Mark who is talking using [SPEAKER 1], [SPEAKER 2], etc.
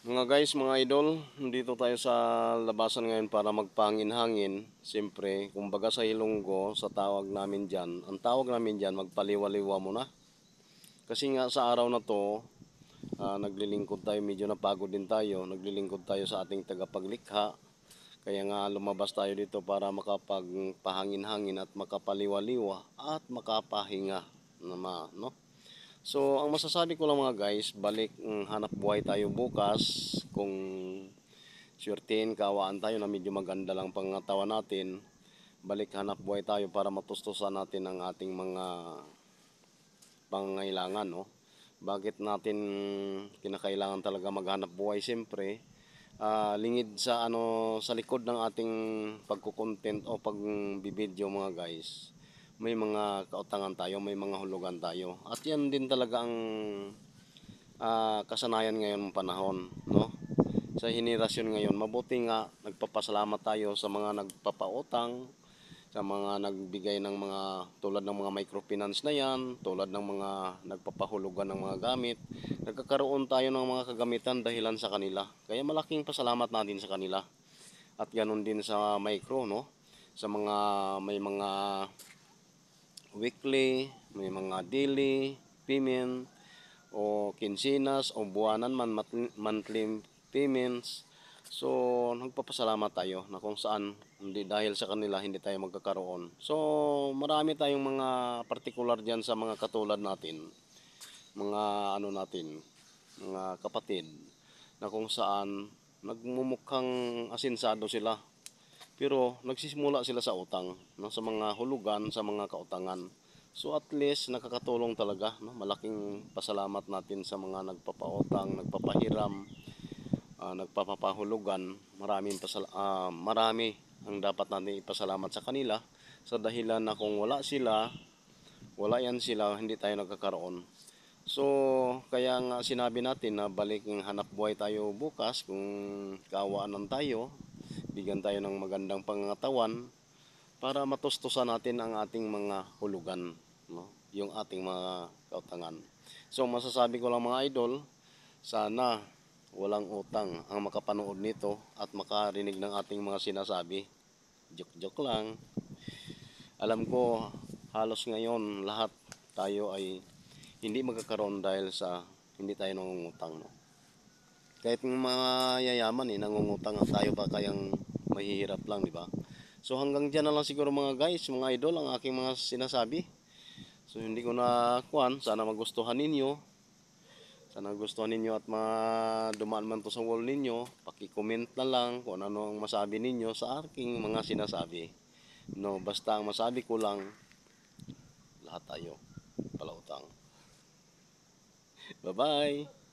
[SPEAKER 1] Mga guys, mga idol, dito tayo sa labasan ngayon para magpahangin-hangin. Siyempre, kumbaga sa Ilonggo, sa tawag namin dyan, ang tawag namin dyan, magpaliwa-liwa muna. Kasi nga sa araw na to, naglilingkod tayo, medyo napagod din tayo, naglilingkod tayo sa ating tagapaglikha. Kaya nga lumabas tayo dito para makapagpahangin-hangin at makapaliwa-liwa at makapahinga naman, no? So, ang masasabi ko lang mga guys, balik hanap buhay tayo bukas kung suwertein kawaan tayo na medyo maganda lang pangatawan natin. Balik hanap buhay tayo para matustusan natin ang ating mga pangangailangan, no? Bakit natin kinakailangan talaga maghanap buhay? Siyempre, lingid sa sa likod ng ating pagko-content o pagbibideo mga guys, may mga kautangan tayo, may mga hulugan tayo. At yan din talaga ang kasanayan ngayon ng panahon, no? Sa henerasyon ngayon, mabuti nga nagpapasalamat tayo sa mga nagpapautang, sa mga nagbigay ng mga tulad ng mga microfinance na yan, tulad ng mga nagpapahulugan ng mga gamit. Nagkakaroon tayo ng mga kagamitan dahilan sa kanila. Kaya malaking pasalamat natin sa kanila. At ganun din sa micro, no? Sa mga may mga weekly, may mga daily payment o kinsinas o buwanan man, monthly payments. So nagpapasalamat tayo na kung saan hindi dahil sa kanila hindi tayo magkakaroon. So marami tayong mga partikular diyan sa mga katulad natin, mga natin, mga kapatid na kung saan nagmumukhang asinsado sila pero nagsisimula sila sa utang, no, sa mga hulugan, sa mga kautangan. So at least nakakatulong talaga, no? Malaking pasalamat natin sa mga nagpapautang, nagpapahiram, nagpapahulugan. Marami ang dapat natin ipasalamat sa kanila sa dahilan na kung wala sila, wala yan sila, hindi tayo nagkakaroon. So, kaya nga sinabi natin na balik ng hanap buhay tayo bukas kung kaawaan tayo, bigyan tayo ng magandang pangangatawan para matustusan natin ang ating mga hulugan, no? Yung ating mga kautangan. So, masasabi ko lang mga idol, sana walang utang ang makapanood nito at makarinig ng ating mga sinasabi. Joke-joke lang. Alam ko halos ngayon lahat tayo ay hindi magkakaroon dahil sa hindi tayo nangungutang, no? Kahit ng mga yayaman nangungutang tayo pa kayang mahihirap lang, di ba? So hanggang diyan na lang siguro mga guys, mga idol ang aking mga sinasabi. So hindi ko na kuan, sana magustuhan ninyo. Sana gustuhan ninyo at dumaan man to sa wall ninyo, paki-comment na lang kung ano ang masabi ninyo sa aking mga sinasabi. No, basta ang masabi ko lang, lahat tayo palautang. Bye-bye!